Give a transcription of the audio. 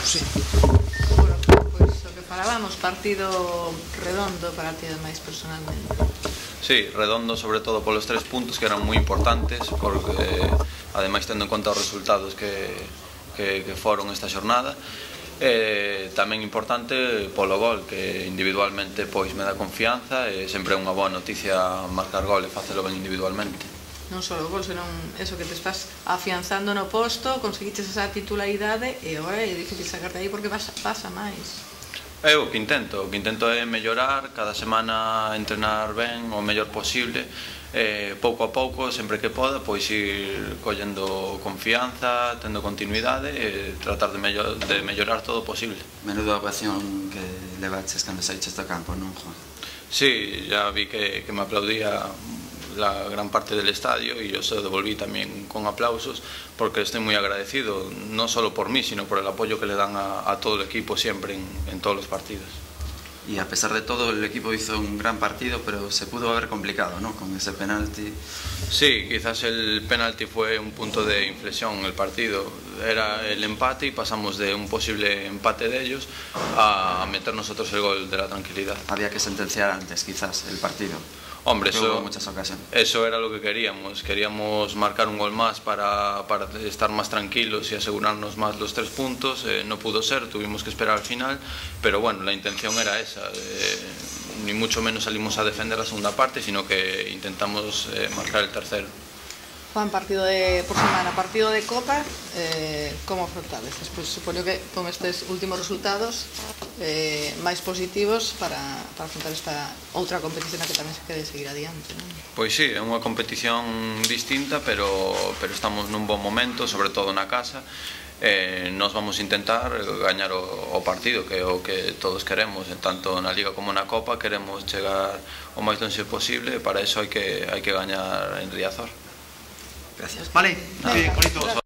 Sí. Bueno, pois o que falábamos, partido redondo para ti ademais personalmente. Sí, redondo sobre todo polos 3 puntos que eran moi importantes, porque ademais tendo en conta os resultados que foron esta xornada, tamén importante polo gol, que individualmente pois me dá confianza, e sempre é unha boa noticia marcar gol e facelo ben individualmente. Non só o gol, senón eso que te estás afianzando no posto, conseguiches esa titularidade e agora é difícil sacarte aí porque pasa máis. É o que intento é mellorar, cada semana entrenar ben o mellor posible, pouco a pouco, sempre que poda, pois ir collendo confianza, tendo continuidade e tratar de mellorar todo o posible. Menuda ovación que levaches cando saíches do campo, non, Juan? Sí, ya vi que me aplaudía la gran parte del estadio y yo se lo devolví también con aplausos porque estoy muy agradecido, no solo por mí, sino por el apoyo que le dan a todo el equipo siempre en todos los partidos. Y a pesar de todo el equipo hizo un gran partido, pero se pudo haber complicado, ¿no?, con ese penalti. Sí, quizás el penalti fue un punto de inflexión en el partido. Era el empate y pasamos de un posible empate de ellos a meter nosotros el gol de la tranquilidad. Había que sentenciar antes, quizás, el partido. Hombre, eso era lo que queríamos marcar un gol más para estar más tranquilos y asegurarnos más los 3 puntos, no pudo ser, tuvimos que esperar al final, pero bueno, la intención era esa, ni mucho menos salimos a defender la segunda parte, sino que intentamos marcar el tercero. Juan, partido por semana, partido de Copa, como afrontades? Despois, supoño que con estes últimos resultados máis positivos para afrontar esta outra competición que tamén se quede seguir adiante, non? Pois sí, é unha competición distinta, pero estamos nun bon momento, sobre todo na casa. Nos vamos a intentar gañar o partido, que é o que todos queremos, tanto na Liga como na Copa. Queremos chegar o máis longe posible, e para iso hai que gañar en Riazor. Gracias. Vale, bonito.